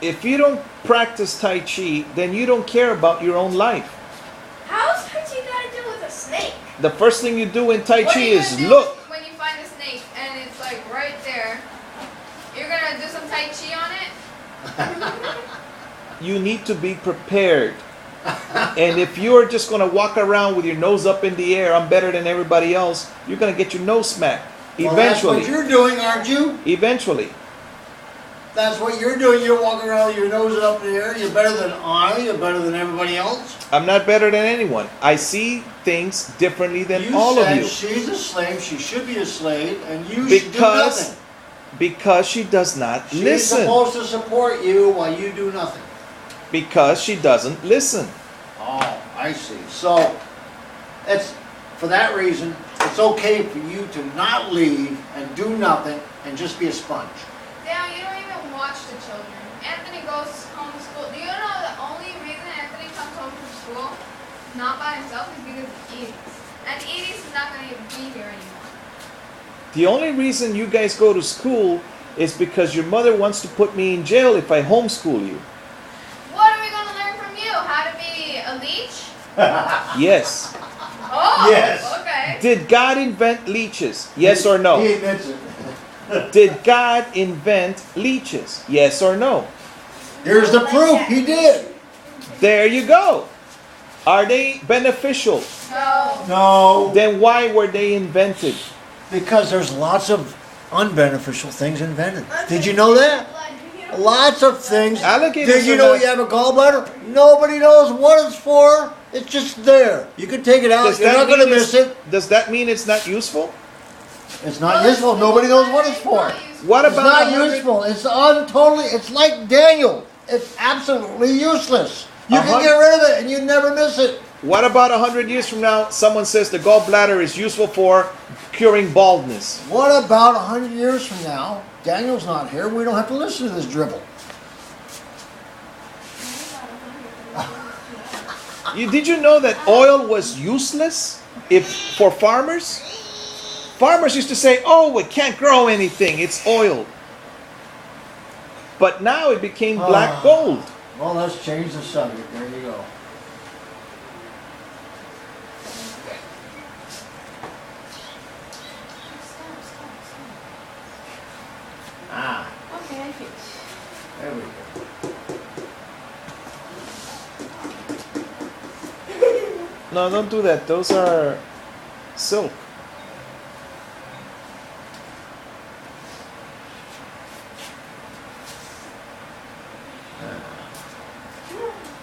if you don't practice Tai Chi, then you don't care about your own life. How's Tai Chi got to do with a snake? The first thing you do in Tai What Chi are you is gonna do look. when you find a snake and it's like right there? You're gonna do some Tai Chi on it? You need to be prepared. And if you're just going to walk around with your nose up in the air, I'm better than everybody else, you're going to get your nose smacked. Well, that's Eventually. what you're doing, aren't you? Eventually. That's what you're doing. You're walking around with your nose up in the air. You're better than I. You're better than everybody else. I'm not better than anyone. I see things differently than You all said of you. she's a slave. She should be a slave, and you should do nothing. Because she does not She's listen. supposed to support you while you do nothing. Because she doesn't listen. Oh, I see. So, it's for that reason, it's okay for you to not leave and do nothing and just be a sponge. Dale, you don't even watch the children. Anthony goes home to school. Do you know the only reason Anthony comes home from school, not by himself, is because of Edie's. And Edie's is not going to be here anymore. The only reason you guys go to school is because your mother wants to put me in jail if I homeschool you. What are we going to learn from you? How to be a leech? Yes. Oh, Yes. okay. Did God invent leeches? Yes or no? He admits it. Did God invent leeches? Yes or no? Here's the proof. He did. There you go. Are they beneficial? No. No. Then why were they invented? Because there's lots of unbeneficial things invented. Did you know that? Lots of things. Alligators Did you are know not- you have a gallbladder? Nobody knows what it's for. It's just there. You can take it out. Does You're that not going to mean miss it. Does that mean it's not useful? It's not useful. Nobody knows what it's for. What It's about not 100 useful. It's totally. It's like Daniel. It's absolutely useless. You can 100 get rid of it and you never miss it. What about 100 years from now, someone says the gallbladder is useful for curing baldness? What about 100 years from now? Daniel's not here. We don't have to listen to this dribble. Did you know that oil was useless for farmers? Farmers used to say, oh, it can't grow anything, it's oil. But now it became black gold. Well, let's change the subject. There you go. Ah, Okay, I fix. there we go. No, don't do that. Those are silk.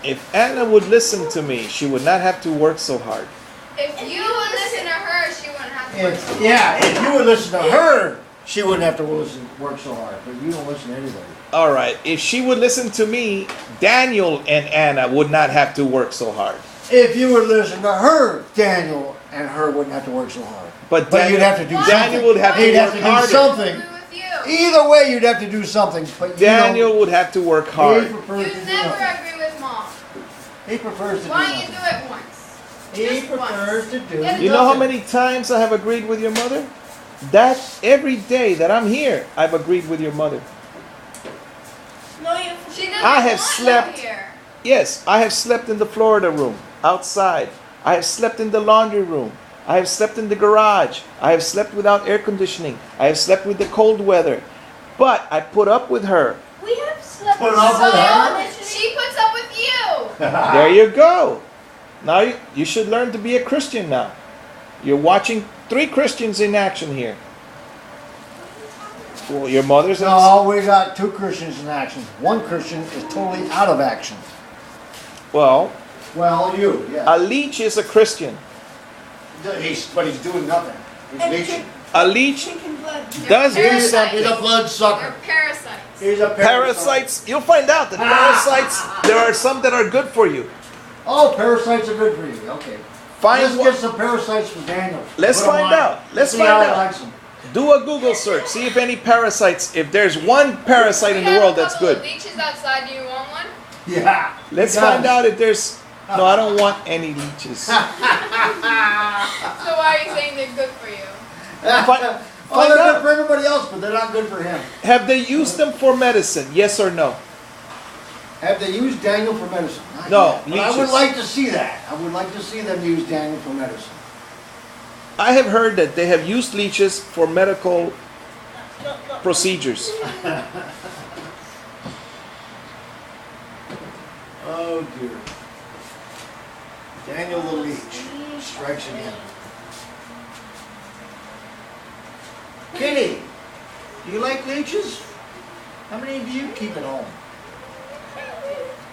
If Anna would listen to me, she would not have to work so hard. If you would listen to her, she wouldn't have to work so hard. If you would listen to her, she wouldn't have to work so hard. But you don't listen to anybody. All right. If she would listen to me, Daniel and Anna would not have to work so hard. If you would listen to her, Daniel and her wouldn't have to work so hard. But But you'd Daniel, have to do Daniel something. would have to He'd have work to do harder. something. I agree with you. Either way, you'd have to do something. But Daniel would have to work he hard. prefers You to do never nothing. agree with mom. He prefers to do Why don't you do nothing. it once? He Just prefers once. to do Yeah, You know how nothing. many times I have agreed with your mother? That every day that I'm here, I've agreed with your mother. No, you. She doesn't I have want you slept- here. Yes, I have slept in the Florida room, outside. I have slept in the laundry room. I have slept in the garage. I have slept without air conditioning. I have slept with the cold weather. But I put up with her. We have slept Put up with her? She puts up with you. There you go. Now you should learn to be a Christian now. You're watching 3 Christians in action here. Well, your mother's No, we got 2 Christians in action. One Christian is totally out of action. Well, Well, you, yeah. a leech is a Christian. But he's doing nothing. He's And leeching. A leech drinking blood. does do Parasites. something. He's a blood They're sucker. parasites. He's a Parasites, you'll find out that parasites, there are some that are good for you. Oh, parasites are good for you. Okay. Find Let's one- get some parasites from Daniel. Let's Put 'em find on. out. Let's See find how he out. likes 'em. Do a Google search. See if any parasites, if there's one parasite in We the have world a that's couple good. of leeches outside. Do you want one? Yeah. Let's he find does. out if there's. No, I don't want any leeches. So why are you saying they're good for you? Find Oh, they're out. good for everybody else, but they're not good for him. Have they used them for medicine? Yes or no? Have they used Daniel for medicine? Not No, yet, but I would leeches. like to see that. I would like to see them use Daniel for medicine. I have heard that they have used leeches for medical procedures. Oh dear. Daniel the leech strikes again. Kitty, do you like leeches? How many do you keep at home?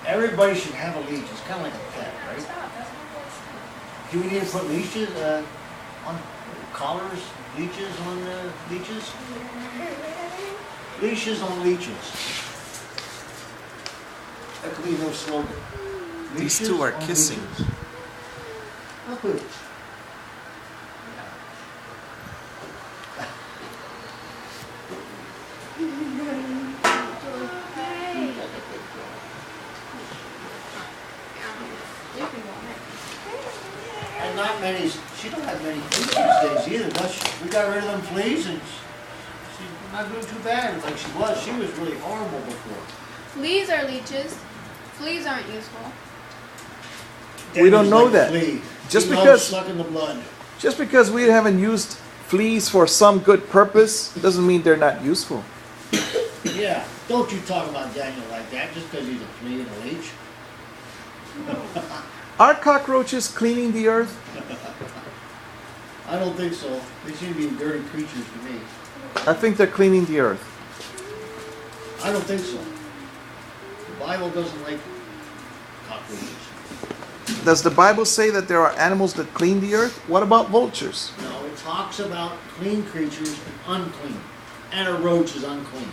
Everybody should have a leech. It's kind of like a pet, right? Do we need to put leashes on collars? Leeches on leeches? Leashes on leeches. That could be no slogan. These Leashes two are on kissing. leeches. Look who. And not many, she don't have many fleas these days either, does she? We got rid of them fleas and she's not doing too bad like she was. She was really horrible before. Fleas are leeches. Fleas aren't useful. We don't Daniel's know like that. a flea. Just He loves because- sucking the blood. Just because we haven't used fleas for some good purpose doesn't mean they're not useful. Yeah, don't you talk about Daniel like that just because he's a flea and a leech. Are cockroaches cleaning the earth? I don't think so. They seem to be dirty creatures to me. I think they're cleaning the earth. I don't think so. The Bible doesn't like cockroaches. Does the Bible say that there are animals that clean the earth? What about vultures? No, it talks about clean creatures and unclean. And a roach is unclean.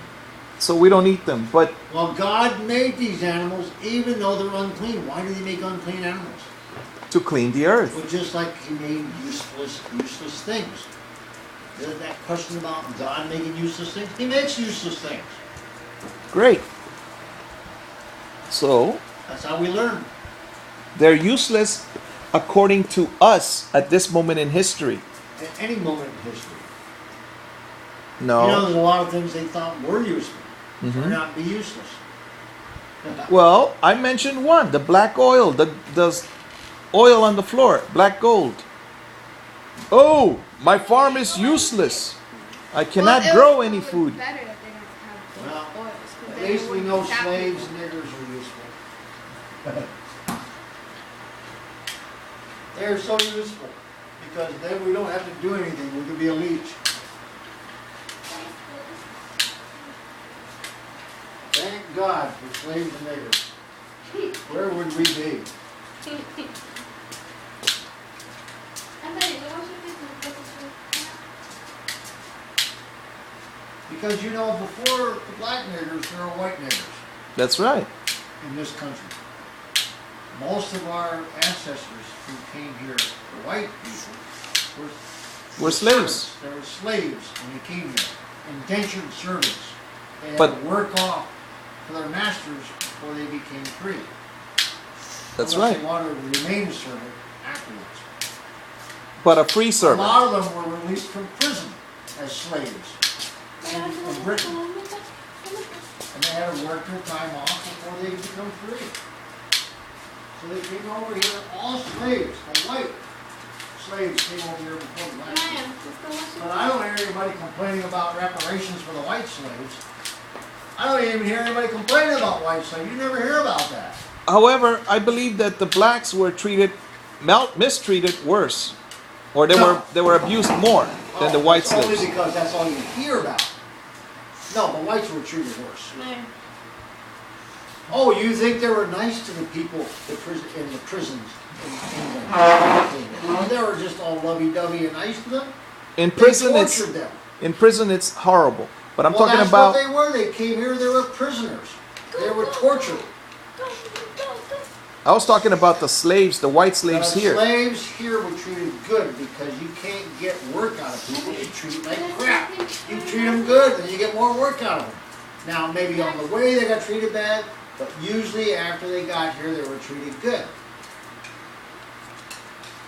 So we don't eat them. But Well, God made these animals even though they're unclean. Why did He make unclean animals? to clean the earth. Well, just like He made useless things. There's that question about God making useless things. He makes useless things. Great. So That's how we learn. they're useless according to us at this moment in history. At any moment in history. No. You know, there's a lot of things they thought were useful. Mhm. Turn out to be useless. Well, I mentioned one, the black oil, the oil on the floor, black gold. Oh, my farm is useless. I cannot Well, it grow was any probably food. better that they don't have Well, oils, 'cause At then least it we wouldn't know tap slaves people. and niggers are useful. They're so useful because then we don't have to do anything. We could be a leech. Thank God for slaves and niggers. Where would we be? Because you know, before the black niggers, there were white niggers That's right. in this country. Most of our ancestors who came here, the white people, Were slaves. They were slaves when they came here, indentured servants. They had But- to work off for their masters before they became free. That's Unless right. They wanted to remain a servant afterwards. But a free A servant. lot of them were released from prison as slaves in Britain, and they had to work their time off before they could become free. So they came over here, all slaves, the white slaves came over here before the black slaves. But I don't hear anybody complaining about reparations for the white slaves. I don't even hear anybody complaining about white slaves. You never hear about that. However, I believe that the blacks were mistreated worse, or No. they were abused more than the white That's only slaves. because that's all you hear about. No, the whites were treated worse. Oh, you think they were nice to the people in the prisons in England? They were just all lovey-dovey and nice to them. In They prison, it's tortured them. it's horrible. But I'm Well, talking that's about. what they were. They came here. They were prisoners. They were tortured. I was talking about the slaves, the white slaves here. Slaves here were treated good because you can't get work out of people. You treat like crap. You treat them good, and you get more work out of them. Now, maybe on the way they got treated bad, but usually after they got here, they were treated good.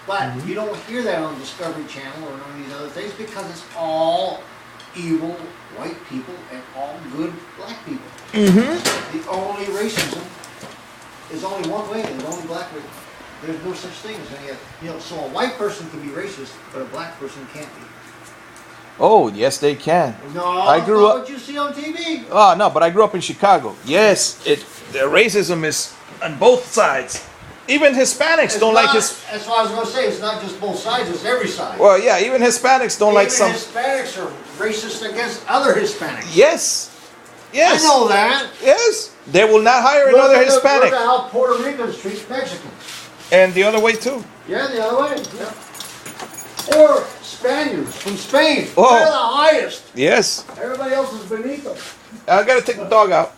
But you don't hear that on Discovery Channel or on these other things because it's all evil white people and all good black people. The only racism is only one way, and only black way. There's no such thing as any other. You know, so a white person can be racist, but a black person can't be. Oh, yes, they can. No, I grew that's not up. what you see on TV. Oh no, but I grew up in Chicago. Yes, the racism is on both sides. Even Hispanics don't like his. That's what I was going to say. It's not just both sides; it's every side. Well, yeah, even Hispanics don't like some. Hispanics are racist against other Hispanics. Yes, yes. I know that. Yes, they will not hire another Hispanic. Look at how Puerto Ricans treat Mexicans. And the other way too. Yeah, the other way. Yeah. Or Spaniards from Spain. Oh. They're the highest. Yes. Everybody else is beneath them. I gotta take the dog out.